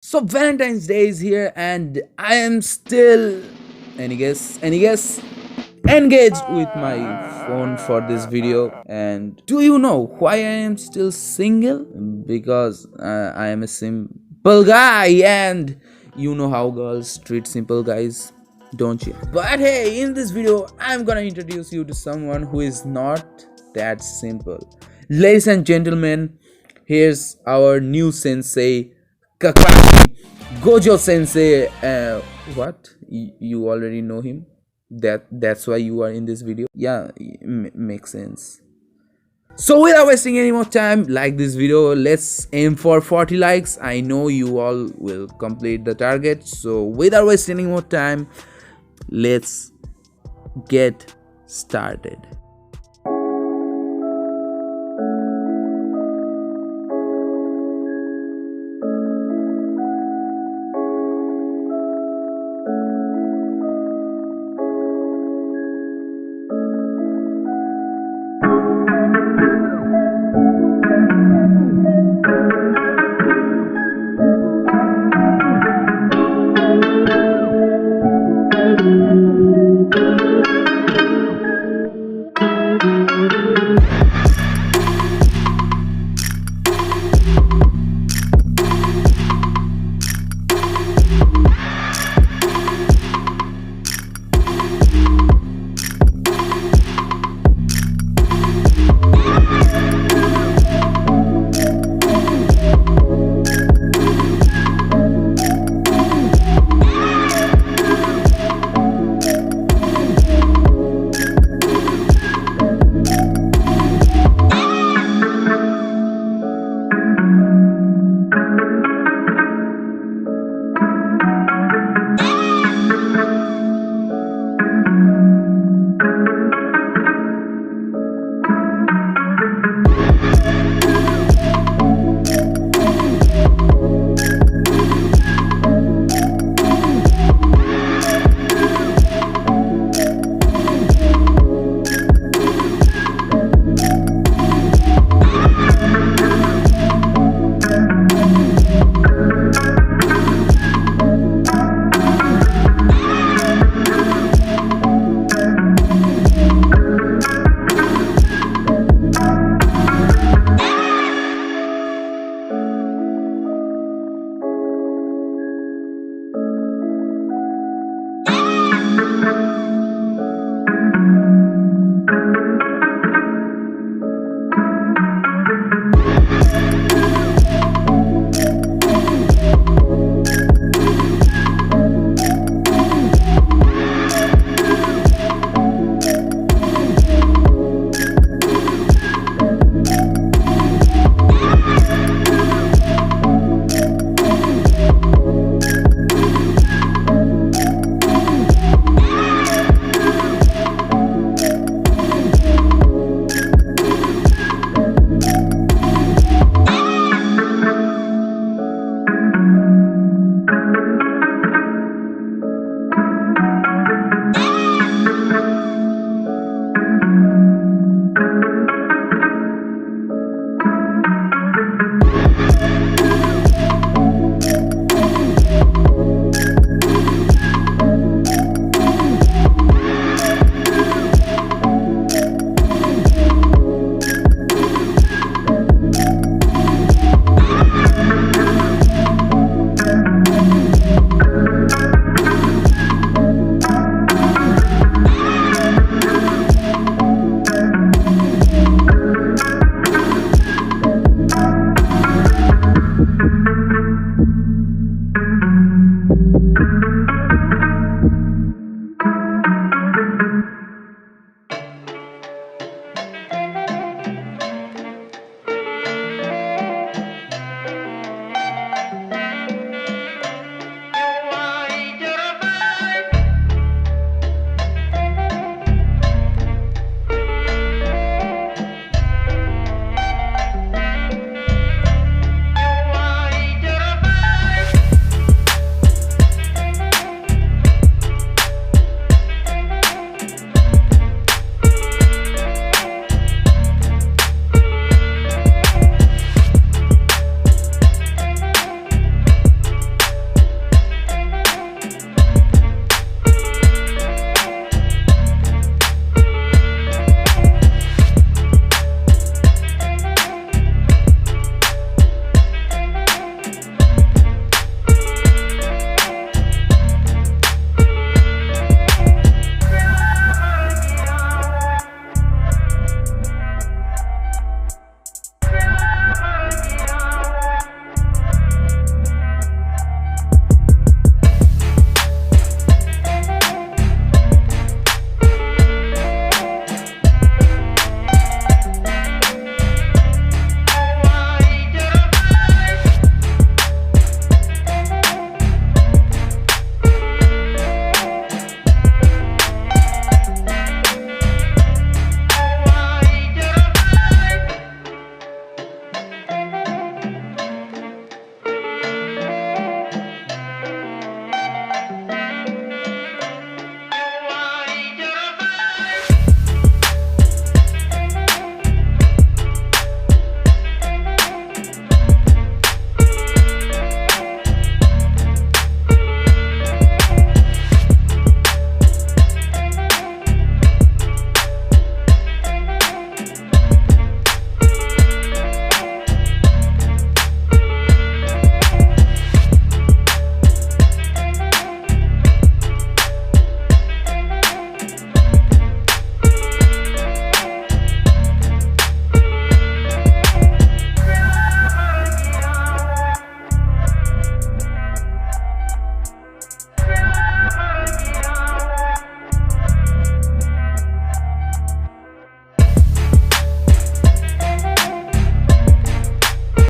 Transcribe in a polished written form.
So Valentine's Day is here and I am still, any guess, engaged with my phone for this video. And do you know why I am still single? Because I am a simple guy, and you know how girls treat simple guys, don't you? But hey, in this video I'm gonna introduce you to someone who is not that simple. Ladies and gentlemen, here's our new sensei, Kakashi Gojo sensei. What, you already know him? That's why you are in this video? Yeah, makes sense. So without wasting any more time, like this video. Let's aim for 40 likes. I know you all will complete the target. So without wasting any more time, let's get started.